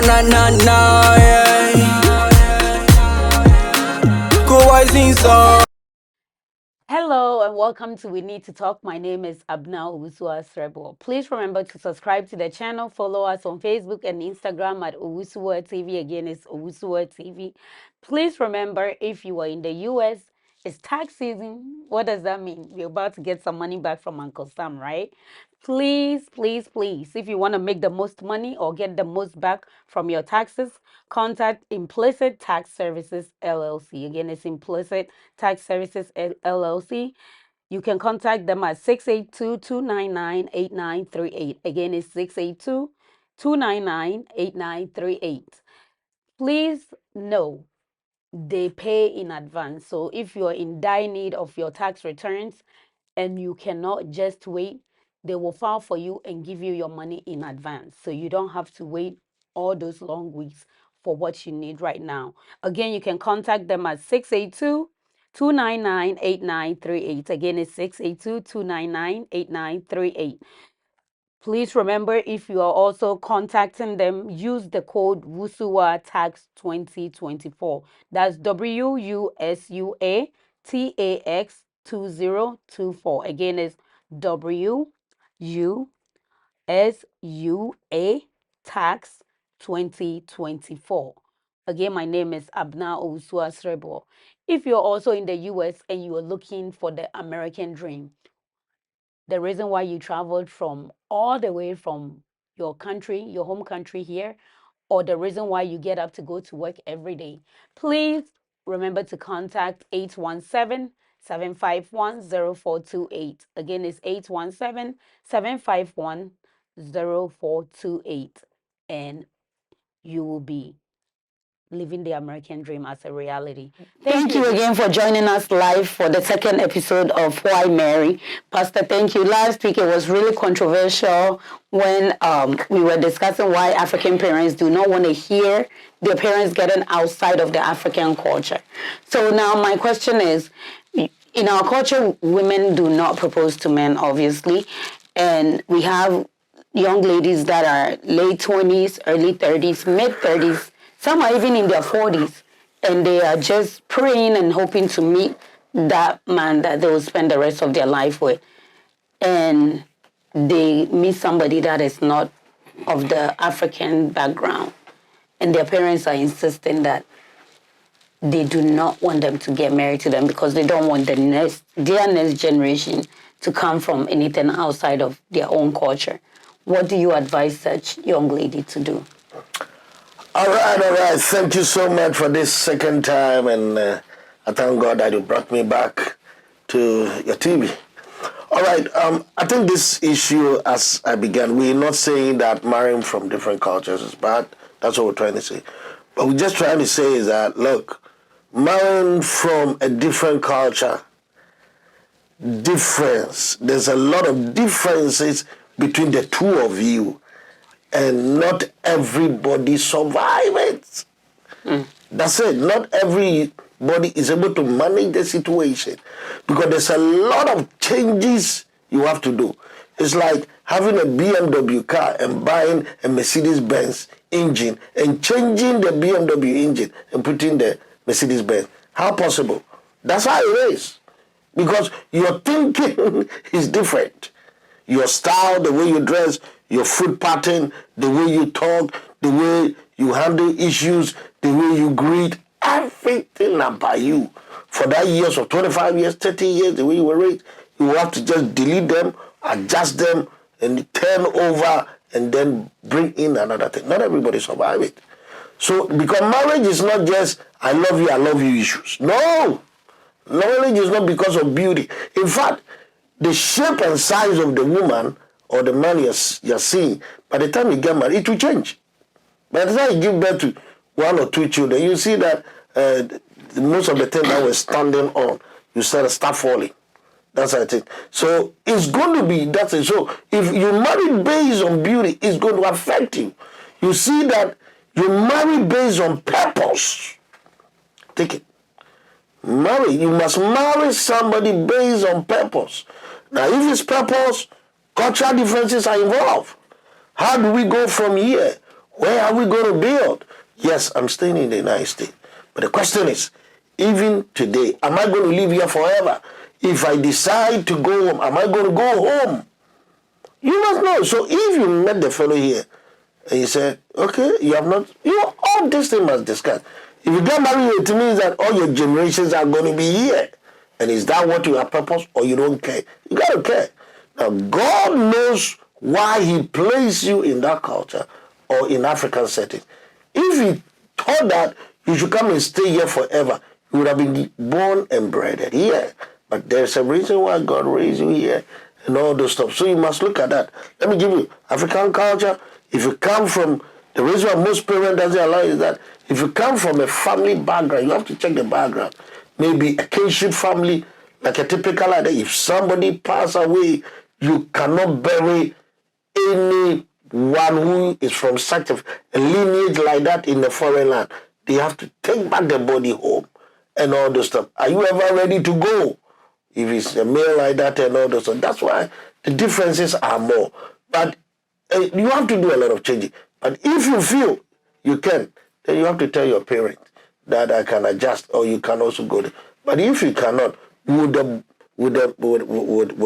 na na na, yeah. Go rising sun. Hello and welcome to We Need to Talk. My name is Abna Owusuwa Srebo. Please remember to subscribe to the channel, follow us on Facebook and Instagram at Owusuwa TV. Again, it's Owusuwa TV. Please remember, if you are in the US, it's tax season. What does that mean? We're about to get some money back from Uncle Sam, right? Please, please, please, if you want to make the most money or get the most back from your taxes, contact Implicit Tax Services LLC. Again, it's Implicit Tax Services LLC. You can contact them at 682-299-8938. Again, it's 682-299-8938. Please know they pay in advance. So if you're in dire need of your tax returns and you cannot just wait, they will file for you and give you your money in advance. So you don't have to wait all those long weeks for what you need right now. Again, you can contact them at 682-299-8938. Again, it's 682-299-8938. Please remember, if you are also contacting them, use the code WUSUA Tax 2024. That's WUSUA TAX 2024. Again, it's WUSUA Tax 2024. Again, my name is Abna Owusuwa Srebo. If you're also in the US and you are looking for the American dream, the reason why you traveled from all the way from your country, your home country here, or the reason why you get up to go to work every day, please remember to contact 817-751-0428. Again, it's 817-751-0428. And you will be living the American dream as a reality. Thank you again for joining us live for the second episode of Why Marry. Pastor, thank you. Last week it was really controversial when we were discussing why African parents do not want to hear their parents getting outside of the African culture. So now my question is, in our culture, women do not propose to men, obviously, and we have young ladies that are late 20s, early 30s, mid 30s, some are even in their 40s, and they are just praying and hoping to meet that man that they will spend the rest of their life with. And they meet somebody that is not of the African background, and their parents are insisting that they do not want them to get married to them because they don't want their next generation to come from anything outside of their own culture. What do you advise such young lady to do? All right. Thank you so much for this second time, and I thank God that you brought me back to your TV. All right, I think this issue, as I began, we're not saying that marrying from different cultures is bad. That's what we're trying to say. But we're just trying to say is that, look, marrying from a different culture, there's a lot of differences between the two of you, and not everybody survive it. That's it. Not everybody is able to manage the situation, because there's a lot of changes you have to do. It's like having a BMW car and buying a Mercedes-Benz engine and changing the BMW engine and putting the Mercedes-Benz. How possible? That's how it is. Because your thinking is different. Your style, the way you dress, your food pattern, the way you talk, the way you handle issues, the way you greet, everything about you. For that years of 25 years, 30 years, the way you were raised, you have to just delete them, adjust them, and turn over, and then bring in another thing. Not everybody survive it. So, because marriage is not just, I love you issues. No! Marriage is not because of beauty. In fact, the shape and size of the woman or the man you're seeing, by the time you get married, it will change. By the time you give birth to one or two children, you see that most of the things that were standing on, you start falling. That's how it is. So it's going to be, that's it. So if you marry based on beauty, it's going to affect you. You see that you marry based on purpose. Take it. You must marry somebody based on purpose. Now, if it's purpose, cultural differences are involved. How do we go from here? Where are we going to build? Yes, I'm staying in the United States. But the question is, even today, am I going to live here forever? If I decide to go home, am I going to go home? You must know. So if you met the fellow here, and you said, okay, you have not, all these things must discuss. If you get married, it means that all your generations are going to be here. And is that what you have purpose, or you don't care? You got to care. Now, God knows why he placed you in that culture or in African setting. If he thought that you should come and stay here forever, you would have been born and bred here. But there's a reason why God raised you here and all those stuff. So you must look at that. Let me give you African culture. If you come from, the reason why most parents doesn't allow is that if you come from a family background, you have to check the background. Maybe a kinship family, like a typical idea. If somebody pass away, you cannot bury anyone who is from such a lineage like that in a foreign land. They have to take back the body home and all those stuff. Are you ever ready to go? If it's a male like that and all those stuff. That's why the differences are more. But you have to do a lot of changing. But if you feel you can, then you have to tell your parent that I can adjust, or you can also go there. But if you cannot, would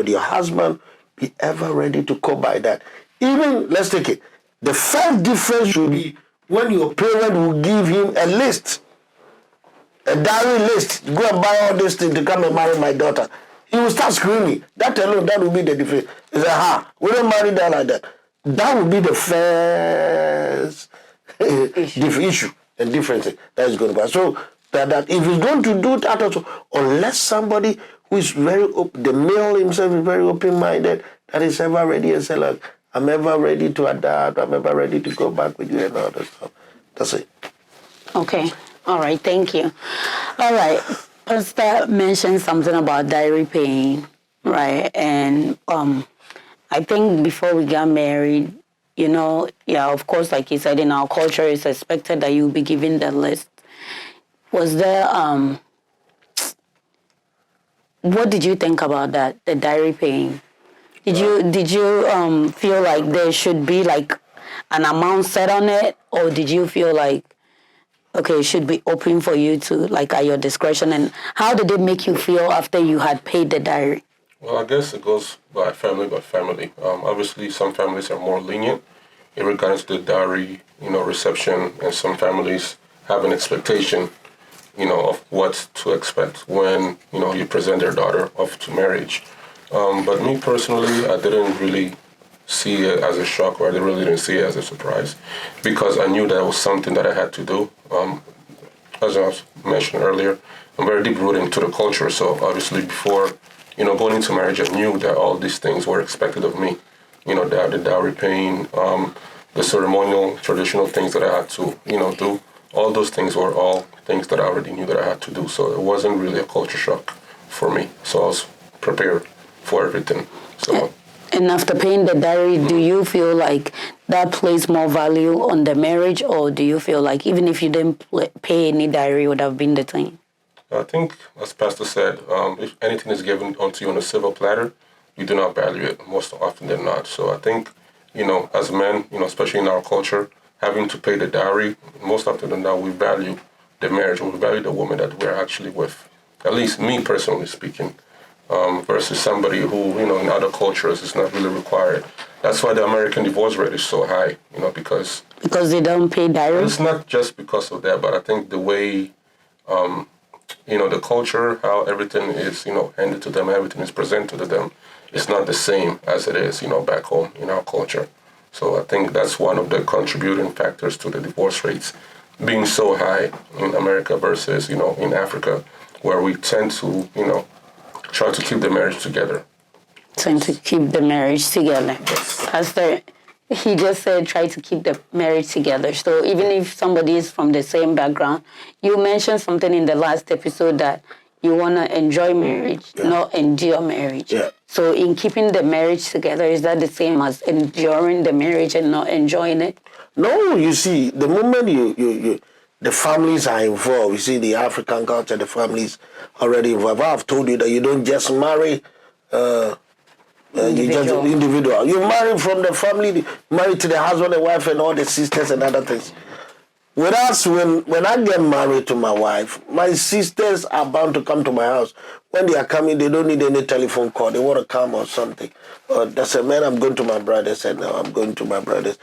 your husband be ever ready to go by that? Even, let's take it, the first difference should be when your parent will give him a list, a diary list, go and buy all these things to come and marry my daughter. He will start screaming. That alone, that will be the difference. He said, we don't marry that like that. That will be the first issue and difference that is going to be. So that if he's going to do that also, unless somebody who is very open, the male himself is very open-minded, that is ever ready and say, look, I'm ever ready to adapt, I'm ever ready to go back with you and all that stuff. That's it. Okay. All right. Thank you. All right. Pastor mentioned something about diary paying, right? And I think before we got married, of course, like you said, in our culture, it's expected that you'll be given the list. Was there, what did you think about that, the diary paying? Did you feel like there should be like an amount set on it, or did you feel like, okay, it should be open for you to, like, at your discretion? And how did it make you feel after you had paid the diary? Well, I guess it goes by family. Obviously, some families are more lenient in regards to the dowry, reception, and some families have an expectation, of what to expect when, you present their daughter off to marriage. But me personally, I didn't really see it as a shock, or I really didn't see it as a surprise, because I knew that was something that I had to do. As I mentioned earlier, I'm very deep rooted into the culture, so obviously before going into marriage, I knew that all these things were expected of me. The dowry paying, the ceremonial, traditional things that I had to, do. All those things were all things that I already knew that I had to do. So it wasn't really a culture shock for me. So I was prepared for everything. So. And after paying the dowry, do you feel like that places more value on the marriage, or do you feel like even if you didn't pay any dowry, it would have been the same? I think, as Pastor said, if anything is given onto you on a silver platter, you do not value it most often than not. So I think, as men, especially in our culture, having to pay the dowry, most often than not, we value the marriage, we value the woman that we're actually with. At least me personally speaking, versus somebody who, in other cultures is not really required. That's why the American divorce rate is so high, because they don't pay dowry? It's not just because of that, but I think the way, the culture, how everything is, handed to them, everything is presented to them, it's not the same as it is, back home in our culture. So I think that's one of the contributing factors to the divorce rates being so high in America versus, in Africa, where we tend to, try to keep the marriage together. Trying to keep the marriage together. Pastor, he just said try to keep the marriage together. So even if somebody is from the same background, you mentioned something in the last episode that you want to enjoy marriage, not endure marriage. Yeah. So in keeping the marriage together, is that the same as enduring the marriage and not enjoying it? No, you see, the moment you the families are involved, you see the African culture, the families already involved. I've told you that you don't just marry You just individual. You marry from the family, married to the husband and wife and all the sisters and other things. With us, when I get married to my wife, my sisters are bound to come to my house. When they are coming, they don't need any telephone call. They want to come or something. Or they say, man, I'm going to my brothers. And no, I'm going to my brothers.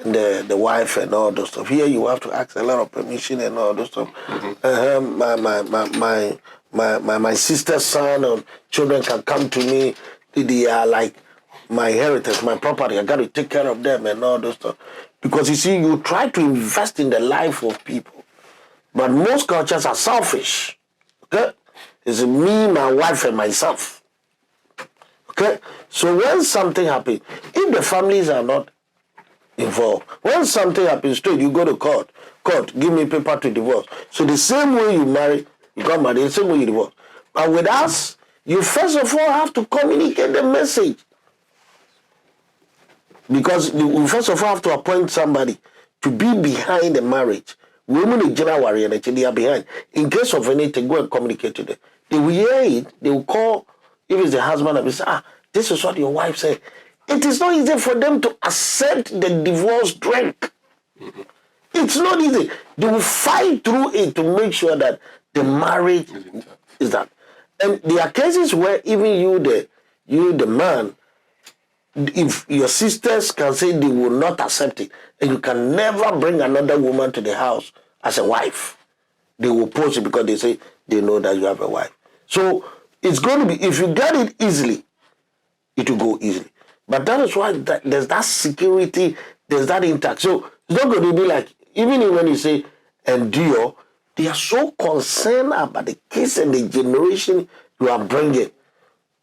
And the wife and all those stuff. Here you have to ask a lot of permission and all those stuff. My sister's son or children can come to me. They are like my inheritance, my property. I got to take care of them and all those stuff. Because you see, you try to invest in the life of people. But most cultures are selfish. Okay? It's me, my wife, and myself. Okay? So when something happens, if the families are not involved, when something happens straight, you go to court. Court, give me paper to divorce. So the same way you marry, you got married, the same way you divorce. But with us, you first of all have to communicate the message. Because you first of all have to appoint somebody to be behind the marriage. Women in general worry, they are behind. In case of anything, go and communicate to them. They will hear it, they will call, if it's the husband, and say, this is what your wife said. It is not easy for them to accept the divorce drink. It's not easy. They will fight through it to make sure that the marriage is that. And there are cases where even you the man, if your sisters can say they will not accept it, and you can never bring another woman to the house as a wife, they will oppose it because they say they know that you have a wife. So it's going to be, if you get it easily, it will go easily. But that is why there's that security, there's that intact. So it's not going to be like, even when you say endure, they are so concerned about the case and the generation you are bringing.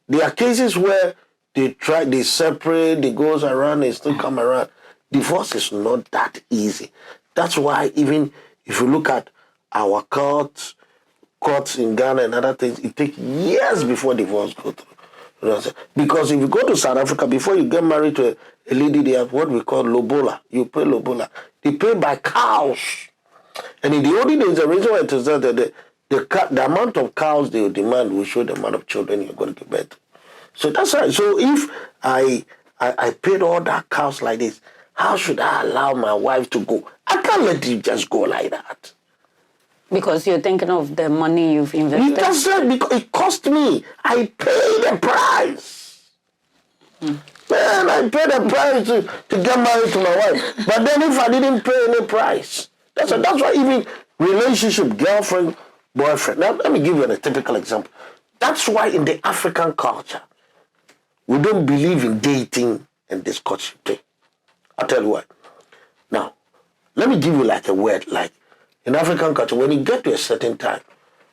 There are cases where they separate, they goes around, they still come around. Divorce is not that easy. That's why even if you look at our courts in Ghana and other things, it takes years before divorce goes through. Because if you go to South Africa, before you get married to a lady, they have what we call lobola. You pay lobola. They pay by cows. And in the olden days, the reason why it is that the amount of cows they will demand will show the amount of children you're going to give birth to. So that's right. So if I paid all that cows like this, how should I allow my wife to go? I can't let you just go like that. Because you're thinking of the money you've invested? That's right, because it cost me. I paid the price. Man, I paid the price to get married to my wife. But then if I didn't pay any price, that's why even relationship, girlfriend, boyfriend. Now, let me give you a typical example. That's why in the African culture, we don't believe in dating and this courtship thing. I'll tell you why. Now, let me give you like a word. Like in African culture, when you get to a certain time,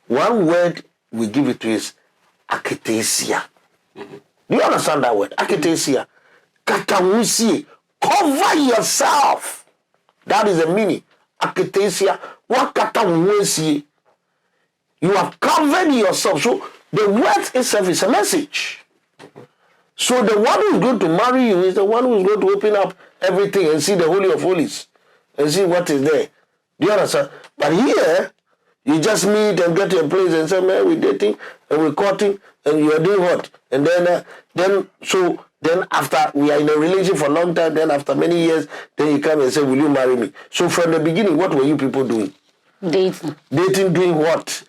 one word we give it to is akitesia. Do you understand that word? Akitesia. Katamusi. Cover yourself. That is the meaning. Akitesia. Wakatamusi. You have covered yourself. So the word itself is a message. So the one who is going to marry you is the one who is going to open up everything and see the Holy of Holies and see what is there. Do you understand? But here, you just meet and get to a place and say, man, we're dating and we're courting and you're doing what? And then after we are in a relationship for a long time, then after many years, then you come and say, will you marry me? So from the beginning, what were you people doing? Dating. Dating doing what? So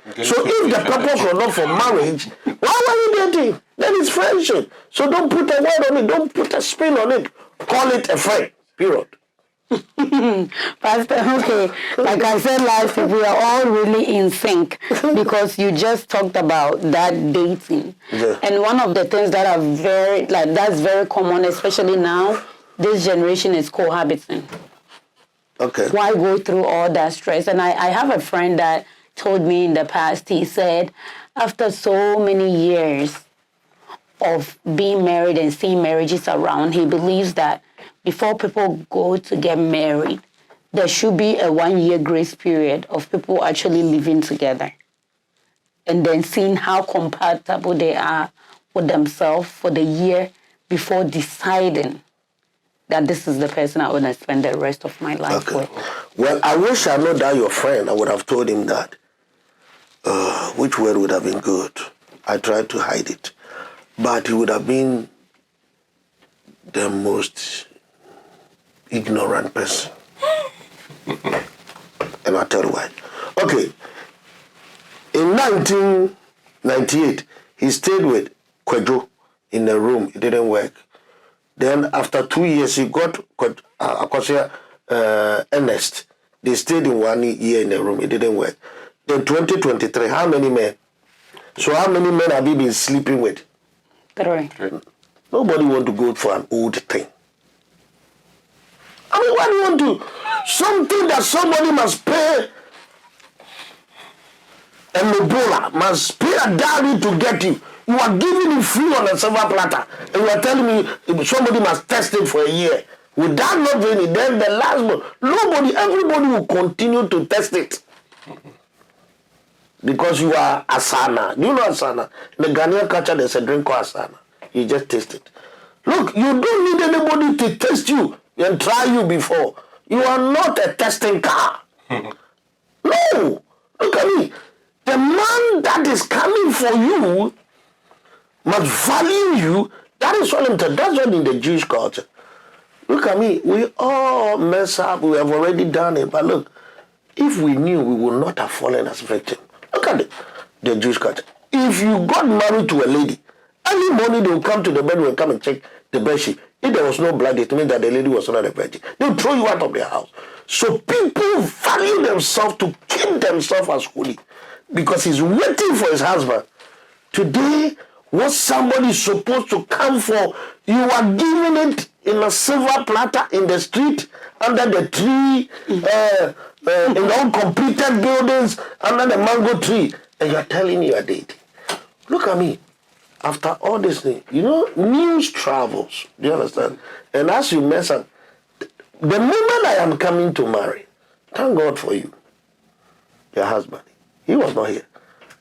if the purpose was not for marriage, why were you dating? Then it's friendship. So don't put a word on it. Don't put a spin on it. Call it a friend. Period. Pastor, okay, like I said last week, we are all really in sync because you just talked about that dating. Yeah. And one of the things that are that's very common, especially now, this generation is cohabiting. Okay. Why go through all that stress? And I have a friend that told me in the past, he said, after so many years of being married and seeing marriages around, he believes that before people go to get married, there should be a 1-year grace period of people actually living together and then seeing how compatible they are with themselves for the year before deciding that this is the person I want to spend the rest of my life with. Well, I wish I know that your friend. I would have told him that. Which word would have been good? I tried to hide it. But he would have been the most ignorant person. And I'll tell you why. Okay. In 1998, he stayed with Kwejo in a room. It didn't work. Then after 2 years, he got Akosia Ernest. They stayed in 1 year in a room. It didn't work. Then 2023, how many men? So how many men have you been sleeping with? 3. Nobody want to go for an old thing. I mean, why do you want to? Something that somebody must pay a Ebola, must pay a dowry to get you. You are giving it free on a silver platter. And you are telling me somebody must test it for a year. Without not doing it, then the last one, everybody will continue to test it. Because you are asana. Do you know asana? In the Ghanaian culture, there's a drink called asana. You just taste it. Look, you don't need anybody to test you and try you before. You are not a testing car. No. Look at me. The man that is coming for you must value you. That is what I'm telling. That's what in the Jewish culture. Look at me. We all mess up. We have already done it. But look, if we knew, we would not have fallen as victims. Look at the Jewish culture. If you got married to a lady, every morning they will come to the bedroom and come and check the bedsheet. If there was no blood, it means that the lady was not a virgin. They will throw you out of their house. So people value themselves to keep themselves as holy because he's waiting for his husband. Today, what somebody is supposed to come for, you are giving it in a silver platter in the street, under the tree, in the uncompleted buildings, under the mango tree, and you are telling me you are dating. Look at me. After all this thing, news travels. Do you understand? And as you mess up, the moment I am coming to marry, thank God for you, your husband. He was not here.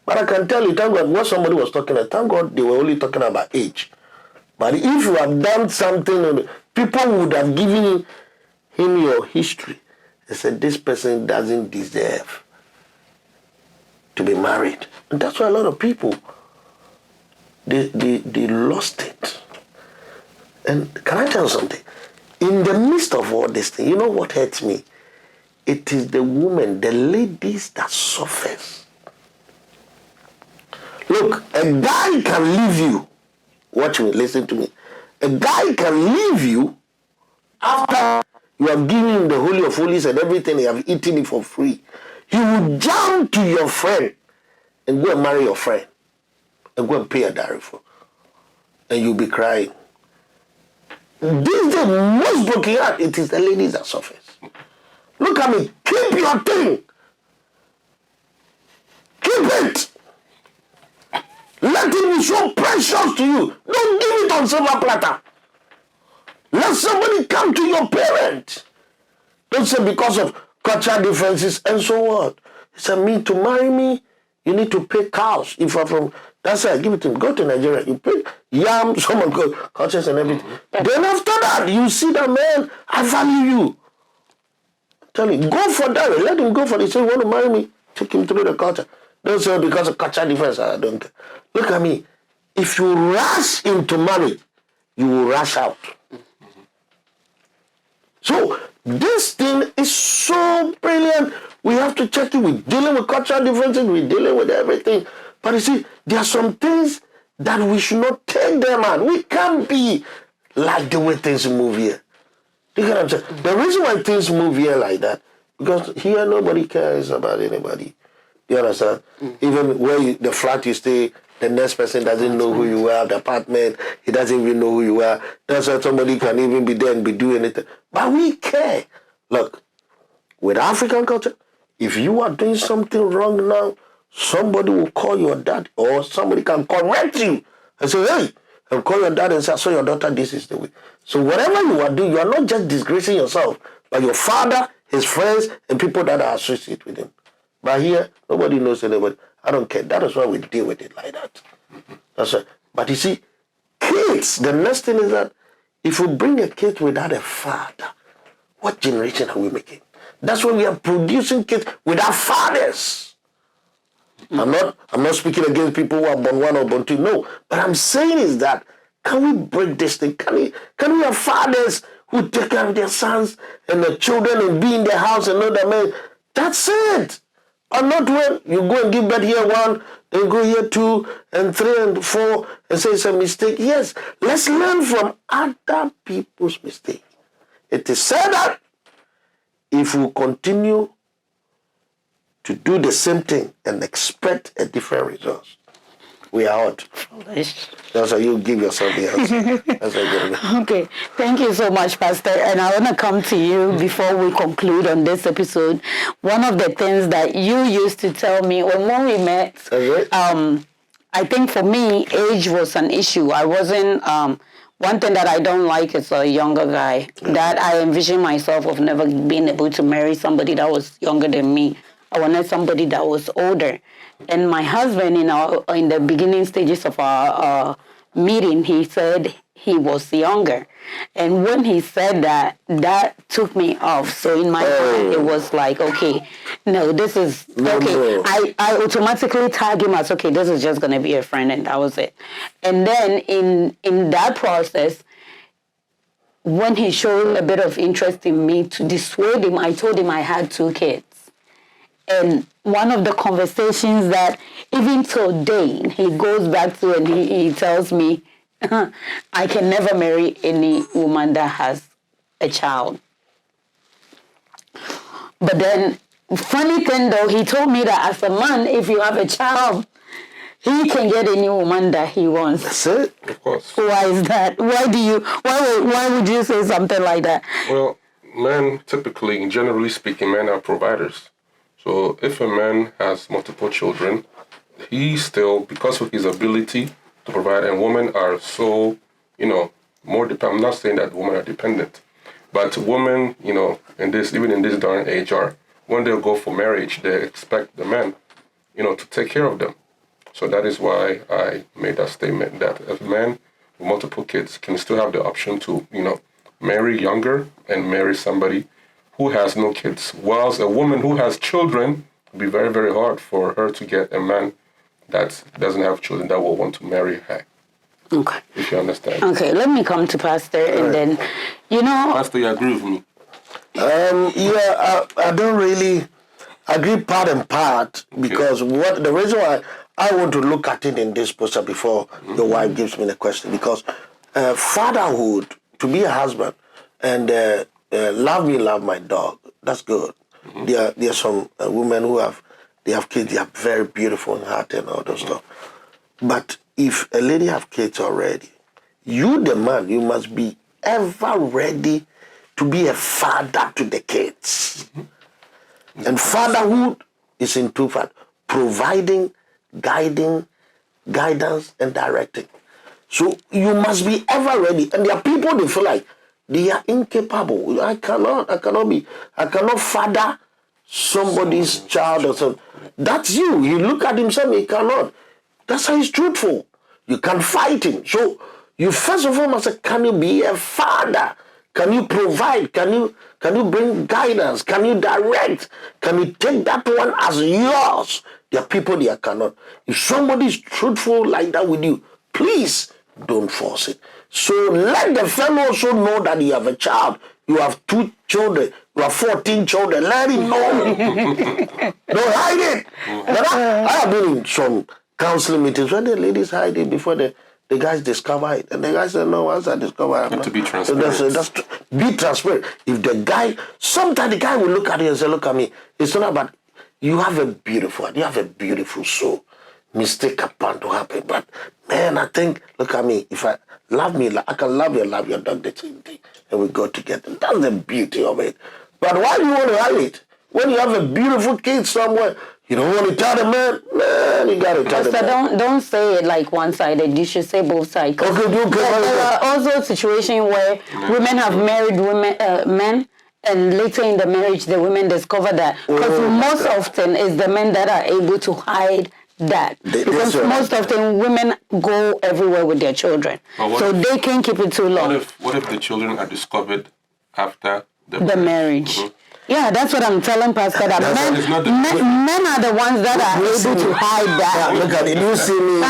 But I can tell you, thank God, what somebody was talking about, thank God they were only talking about age. But if you have done something, people would have given him your history. They said, this person doesn't deserve to be married. And that's why a lot of people, they lost it. And can I tell you something? In the midst of all this thing, you know what hurts me? It is the women, the ladies that suffers. Look, a guy can leave you. Watch me, listen to me. A guy can leave you after you have given him the Holy of Holies and everything, you have eaten it for free. He will jump to your friend and go and marry your friend and go and pay a dowry for. And you'll be crying. This is the most broken heart. It is the ladies that suffers. Look at me. Keep your thing. Keep it. Let it be so precious to you. Don't give it on silver platter. Let somebody come to your parents. Don't say because of cultural differences and so on. He said, me to marry me, you need to pay cows. If you're from, that's it, give it to him. Go to Nigeria, you pay yam, someone go, cultures and everything. Then after that, you see that, man, I value you. Tell him, go for that. Let him go for it. Say, you want to marry me? Take him through the culture. Don't say because of cultural difference, I don't care. Look at me. If you rush into marriage, you will rush out. So, this thing is so brilliant. We have to check it. We're dealing with cultural differences. We're dealing with everything. But you see, there are some things that we should not take them out. We can't be like the way things move here. You get what I'm saying? The reason why things move here like that, because here nobody cares about anybody. You understand? Even where the flat you stay, the next person doesn't know who you are, the apartment, he doesn't even know who you are. That's why somebody can even be there and be doing anything. But we care. Look, with African culture, if you are doing something wrong now, somebody will call your dad or somebody can correct you and say, hey, and call your dad and say, I saw your daughter, this is the way. So whatever you are doing, you are not just disgracing yourself, but your father, his friends, and people that are associated with him. But here, nobody knows anybody. I don't care. That is why we deal with it like that. That's right. But you see, kids, the next thing is that if you bring a kid without a father, what generation are we making? That's why we are producing kids without fathers. I'm not speaking against people who are born one or born two. No. But I'm saying is that Can we break this thing? Can we have fathers who take care of their sons and their children and be in their house and know that, man, that's it. Or not when you go and give birth here 1, then go here 2 and 3 and 4 and say it's a mistake. Yes, let's learn from other people's mistakes. It is said that if we continue to do the same thing and expect a different result, we are out. That's how you give yourself the answer. That's how you Okay, thank you so much, Pastor. And I want to come to you before we conclude on this episode. One of the things that you used to tell me when we met, I think for me, age was an issue. I wasn't, one thing that I don't like is a younger guy. That I envision myself of never being able to marry somebody that was younger than me. I wanted somebody that was older. And my husband, in the beginning stages of our meeting, he said he was younger. And when he said that, that took me off. So in my mind, it was like, okay, no, this is, okay. I automatically tag him as, okay, this is just going to be a friend, and that was it. And then in that process, when he showed a bit of interest in me, to dissuade him, I told him I had 2 kids. And one of the conversations that even today he goes back to, and he tells me, I can never marry any woman that has a child. But then, funny thing though, he told me that as a man, if you have a child, he can get any woman that he wants. That's it. Of course. Why is that? Why would you say something like that? Well, men typically, generally speaking, men are providers. So if a man has multiple children, he still, because of his ability to provide, and women are so, more dependent. I'm not saying that women are dependent, but women, even in this day and age, when they go for marriage, they expect the man, to take care of them. So that is why I made that statement that a man with multiple kids can still have the option to, marry younger and marry somebody who has no kids, whilst a woman who has children, it would be very, very hard for her to get a man that doesn't have children that will want to marry her. Okay. If you understand. Okay, let me come to Pastor, and then, Pastor, you agree with me? I don't really agree part and part, because the reason why I want to look at it in this poster before your wife gives me the question, because fatherhood, to be a husband, and love me, love my dog, that's good. There are some women who have kids, they are very beautiful in heart and all those stuff. But if a lady have kids already, you the man, you must be ever ready to be a father to the kids. And fatherhood is in 2 parts: providing, guiding, guidance, and directing. So you must be ever ready. And there are people, they feel like they are incapable. I cannot father somebody's child or something. That's you. You look at himself, he cannot. That's how he's truthful. You can't fight him. So you first of all must say, can you be a father? Can you provide? Can you bring guidance? Can you direct? Can you take that one as yours? There are people that cannot. If somebody is truthful like that with you, please don't force it. So let the fellow also know that you have a child. You have 2 children. You have 14 children. Let him know. Don't hide it. But I have been in some counseling meetings when the ladies hide it before the guys discover it. And the guy said, no, once I discover it, You have to be transparent. Be transparent. If the guy, sometimes the guy will look at you and say, look at me. It's not about, you have a beautiful soul. Mistake upon to happen. But man, I think, look at me. If I can love your dog the same thing. And we go together. That's the beauty of it. But why do you want to hide it? When you have a beautiful kid somewhere, you don't want to tell the man, you got to tell the man. Don't say it like one-sided. You should say both sides. Okay, There are also situations where women have married men, and later in the marriage, the women discover that. Because most often it's the men that are able to hide that. Because most often women go everywhere with their children. So they can't keep it too long. What if the children are discovered after the marriage? Yeah, that's what I'm telling Pastor. That It's not the- men are the ones that are able to hide that. Look at it. You see me.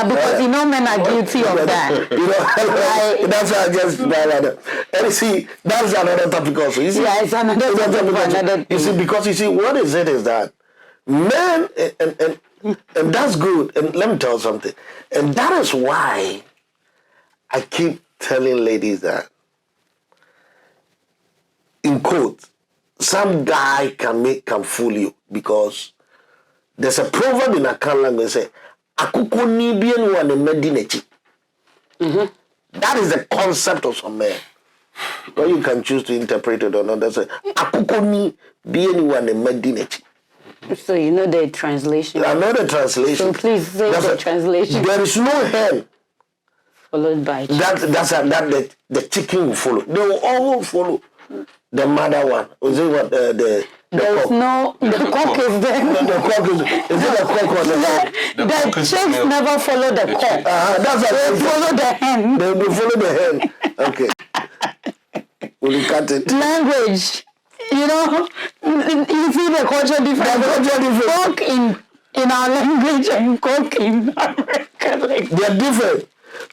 Because you know men are guilty of that. You know, that's why I just and you see, that's another topic also. You see, Yeah, it's another topic for another you see, because you see, what is it is that men and that's good. And let me tell you something. And that is why I keep telling ladies that, in quotes, some guy can fool you because there's a proverb in Akan language say, "Akuko ni bien wa ne medinechi." That is the concept of some men. Well, you can choose to interpret it or not. That's it. "Akuko ni bien wa ne medinechi." So you know the translation. I know the translation. So please say the translation. There is no hen Followed by the chicken will follow. They will all follow the mother one. Is it what the There's cock? no, the cock is there. The cock is it the cock or the The cock is chicks male. never follow the cock. That's They how follow the hen. they follow the hen. Okay. Will you cut it? Language. You know, you see the culture difference. Cock in our language and cock in American language. They are different.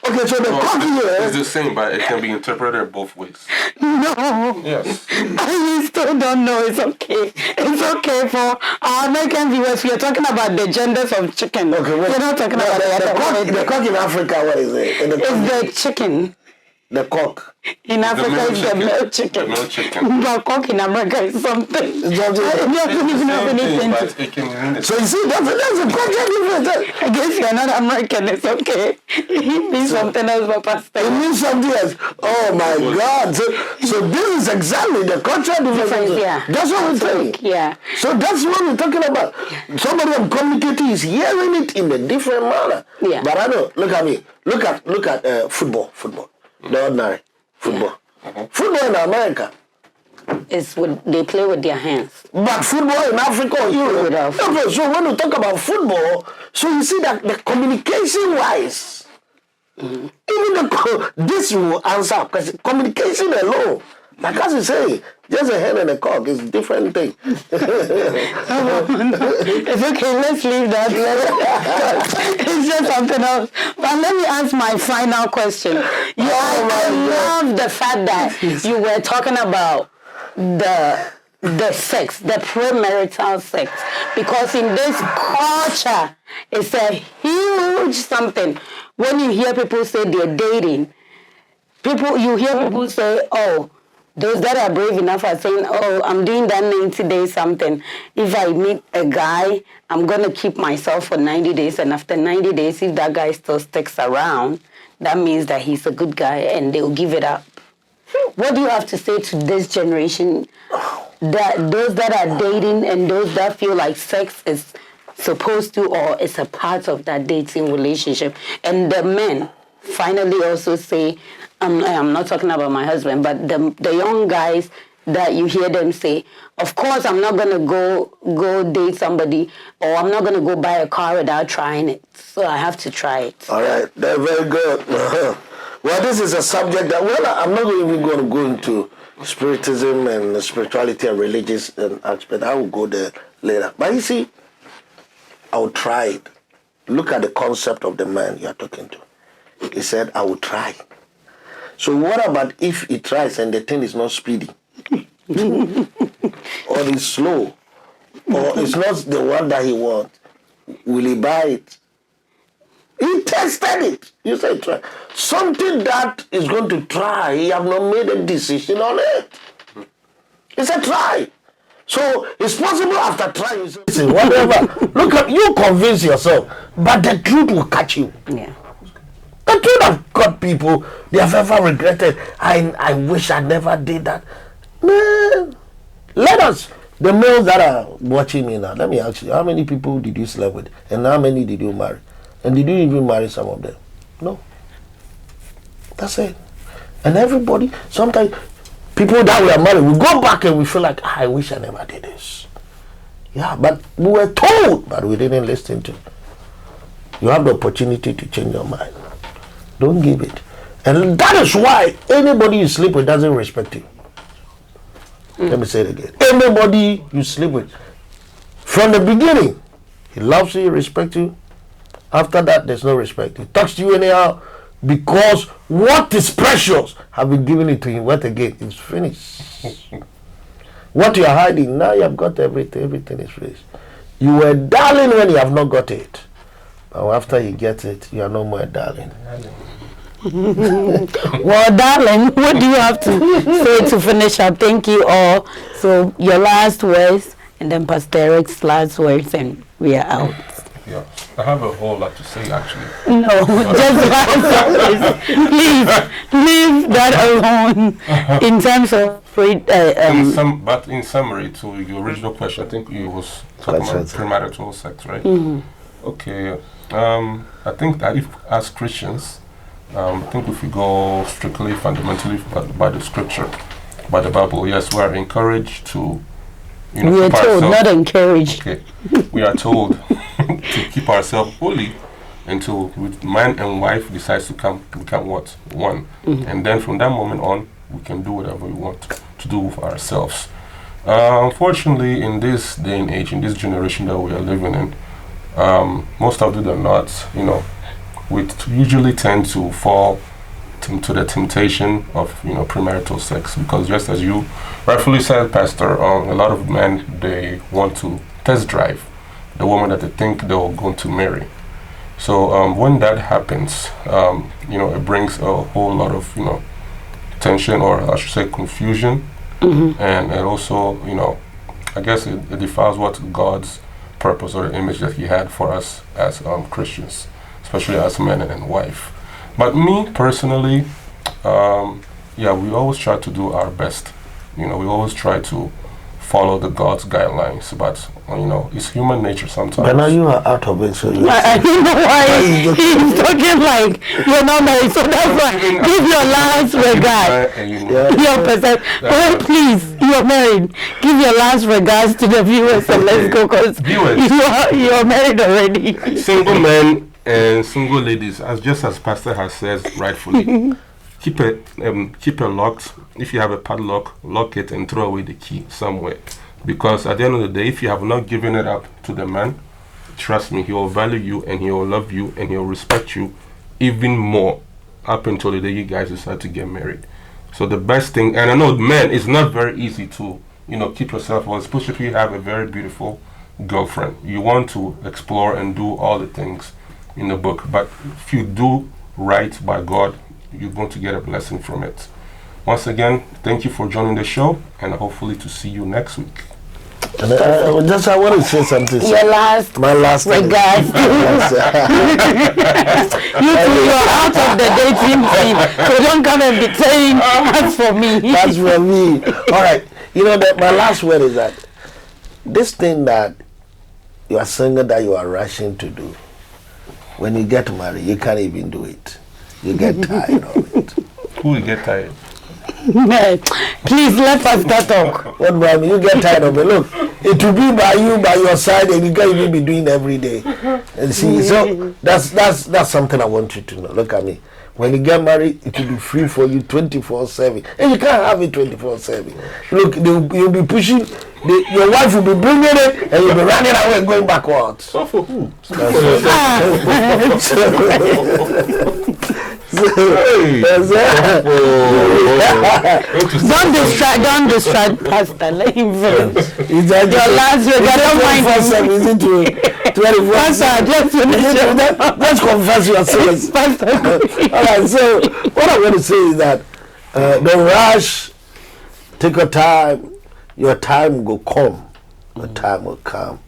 Okay, so the cock It's here. the same, but it can be interpreted both ways. No. Yes. I still don't know. It's okay. It's okay for our American viewers. We are talking about the genders of chicken. Okay, wait. We're not talking about The cock in Africa. What is it? And It's the chicken. the cock. In Africa, male it's the chicken. male The chicken. male chicken. But cock in America is something. It's something. It doesn't even have Same thing, anything to. but it can mean the So you see, that's a culture difference. I guess you're not American. It's okay. It means something else, but It Pastor. means something else. Oh my God. So this is exactly the cultural difference. Yeah. That's what we're saying. Yeah. So that's what we're talking about. Somebody I'm communicating is hearing it in a different manner. Yeah. But I know, look at me. Look at football. The ordinary football. Football in America. It's they play with their hands. But football in Africa or Europe. Without- Okay, so when we talk about football, so you see that the communication wise, even this will answer because communication alone, like as you say, just a hen and a cock is different thing. It's okay, let's leave that. It's just something else. But let me ask my final question. I love the fact that you were talking about the sex, the premarital sex, because in this culture, it's a huge something. When you hear people say they're dating, you hear people say, oh, those that are brave enough are saying, oh, I'm doing that 90 days something. If I meet a guy, I'm going to keep myself for 90 days. And after 90 days, if that guy still sticks around, that means that he's a good guy and they'll give it up. What do you have to say to this generation, that those that are dating and those that feel like sex is supposed to or is a part of that dating relationship? And the men finally also say, I'm not talking about my husband, but the young guys that you hear them say, of course I'm not going to go date somebody, or I'm not going to go buy a car without trying it. So I have to try it. All right, they're very good. Well, this is a subject that, I'm not even going to go into spiritism and spirituality and religious aspect. I will go there later. But you see, I will try it. Look at the concept of the man you are talking to. He said, I will try. So what about if he tries and the thing is not speedy? Or it's slow? Or it's not the one that he wants? Will he buy it? He tested it. You say try. Something that is going to try, he have not made a decision on it. It's a try. So it's possible after trying, you say, whatever. Look at you, convince yourself, but the truth will catch you. Yeah. The truth have got people, they have ever regretted, I wish I never did that. Man, let us, the males that are watching me now, let me ask you, how many people did you sleep with? And how many did you marry? And did you even marry some of them? No. That's it. And everybody, sometimes, people that we are married, we go back and we feel like, I wish I never did this. Yeah, but we were told, but we didn't listen to. You have the opportunity to change your mind. Don't give it. And that is why anybody you sleep with doesn't respect you. Let me say it again. Anybody you sleep with, from the beginning, he loves you, he respects you. After that, there's no respect. He talks to you anyhow because what is precious have been given it to him. What again? It's finished. What you are hiding, now you have got everything. Everything is finished. You were darling when you have not got it. But after you get it, you are no more a darling. Well, darling, what do you have to say to finish up? Thank you all. So your last words, and then Pastor Eric's last words, and we are out. Yeah, I have a whole lot to say actually. No, just last words. Leave that alone. In terms of But in summary, to your original question, I think you was talking about premarital sex, right? Okay. I think that if as Christians, I think if we go strictly fundamentally by the scripture, by the Bible, yes, we are encouraged to, we are told, not encouraged. Okay, we are told to keep ourselves holy until man and wife decides to become what? One. And then from that moment on, we can do whatever we want to do with ourselves. Unfortunately, in this day and age, in this generation that we are living in, most of them are not, we usually tend to fall to the temptation of premarital sex, because just as you rightfully said, Pastor, a lot of men, they want to test drive the woman that they think they're going to marry. So when that happens, it brings a whole lot of tension, or I should say confusion, and it also I guess it defiles what God's purpose or the image that He had for us as Christians, especially as man and wife. But me personally, we always try to do our best. We always try to follow the God's guidelines, but it's human nature sometimes. But now you are out of it, so I don't know why he's talking like you're not married, so that's why. Give your last regard. Your percent. Oh, please, you're married. Give your last regards to the viewers, and let's go, because you're married already. Single men and single ladies, just as Pastor has said rightfully, keep it locked. If you have a padlock, lock it and throw away the key somewhere. Because at the end of the day, if you have not given it up to the man, trust me, he will value you and he will love you and he will respect you even more up until the day you guys decide to get married. So the best thing, and I know men, it's not very easy to keep yourself on, especially if you have a very beautiful girlfriend. You want to explore and do all the things in the book, but if you do right by God, you're going to get a blessing from it. Once again, thank you for joining the show, and hopefully to see you next week. And I want to say something. My last regards. You're out of the dating team, so don't come and be saying that's for me. That's for me. All right. My last word is that this thing that you are saying that you are rushing to do, when you get married, you can't even do it. You get tired of it. Who will get tired? Please let us talk. What about me? You get tired of it. Look, it will be by your side, and you can't even be doing every day. And see, so that's something I want you to know. Look at me. When you get married, it will be free for you 24/7, and you can't have it 24/7. Look, you'll be pushing. Your wife will be bringing it, and you'll be running away and going backwards. So for who? Don't distract Pastor. Let him finish. Your last word. I don't mind. Is it to 24? Pastor, just finish. Let's confess your sins. All right. So what I'm going to say is that don't rush. Take your time. Your time will come. Your time will come,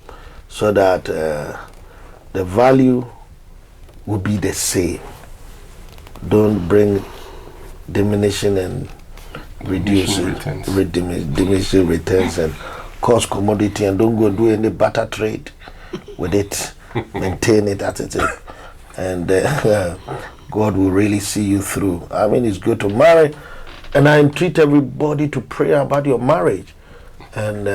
so that the value will be the same. Don't bring diminishing and diminishing returns and cost commodity, and don't go do any barter trade with it. Maintain it as it is, and God will really see you through. I mean, it's good to marry, and I entreat everybody to pray about your marriage and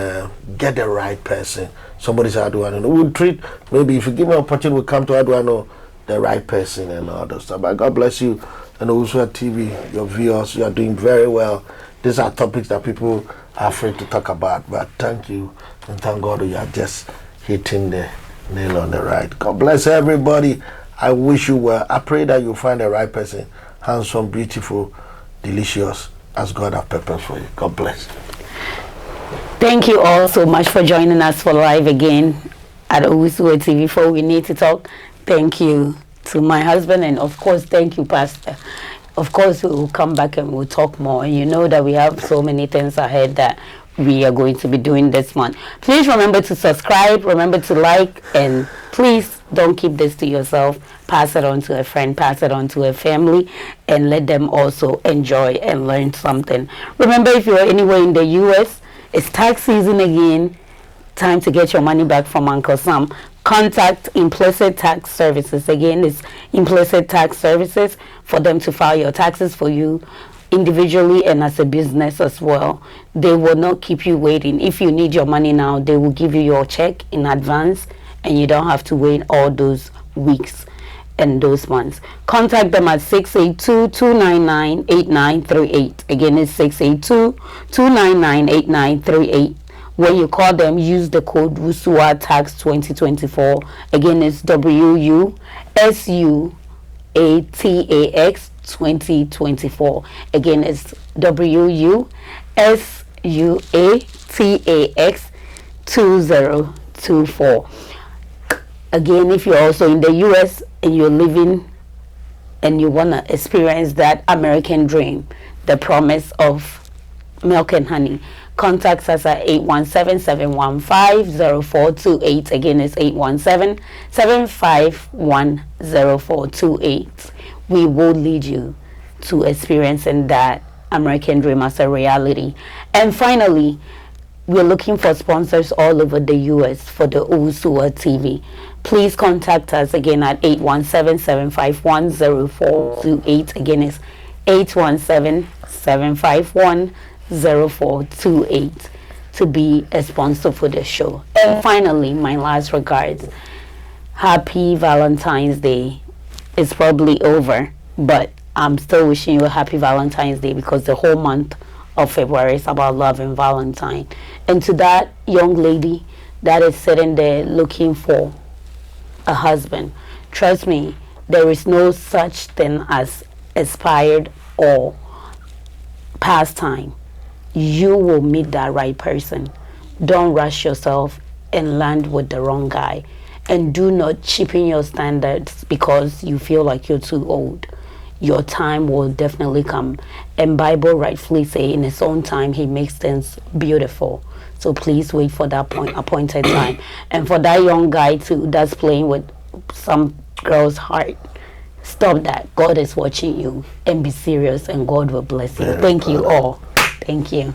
get the right person. Somebody said, "How do I know?" We'll treat, maybe if you give me an opportunity, we'll come to how do I know the right person and all that stuff. But God bless you, and also at TV, your viewers, you are doing very well. These are topics that people afraid to talk about. But thank you, and thank God you are just hitting the nail on the right. God bless everybody. I wish you well. I pray that you find the right person, handsome, beautiful, delicious, as God has purpose for you. God bless. Thank you all so much for joining us for live again at Owusu TV for We Need to Talk. Thank you to my husband, and of course, thank you, Pastor. Of course, we will come back and we'll talk more. And you know that we have so many things ahead that we are going to be doing this month. Please remember to subscribe, remember to like, and please don't keep this to yourself. Pass it on to a friend, pass it on to a family, and let them also enjoy and learn something. Remember, if you're anywhere in the U.S., it's tax season again. Time to get your money back from Uncle Sam. Contact Implicit Tax Services. Again, it's Implicit Tax Services for them to file your taxes for you individually and as a business as well. They will not keep you waiting. If you need your money now, they will give you your check in advance, and you don't have to wait all those weeks and those months. Contact them at 682-299-8938. Again, it's 682-299-8938. When you call them, use the code WUSUA Tax 2024. Again, it's WUSUATAX 2024. Again, it's WUSUATAX 2024. Again, if you're also in the US and you're living and you want to experience that American dream, the promise of milk and honey, contact us at 817-715-0428. Again, it's 817-751-0428. We will lead you to experiencing that American dream as a reality. And finally, we're looking for sponsors all over the U.S. for the Owusu TV. Please contact us again at 817-751-0428. Again, it's 817-751-0428 to be a sponsor for the show. And finally, my last regards. Happy Valentine's Day. It's probably over, but I'm still wishing you a happy Valentine's Day, because the whole month of February is about love and Valentine. And to that young lady that is sitting there looking for a husband, trust me, there is no such thing as expired or past time. You will meet that right person. Don't rush yourself and land with the wrong guy. And do not cheapen your standards because you feel like you're too old. Your time will definitely come. And Bible rightfully say in his own time he makes things beautiful. So please wait for that appointed time. And for that young guy too that's playing with some girl's heart, stop that. God is watching you, and be serious, and God will bless you. Thank you all. Thank you.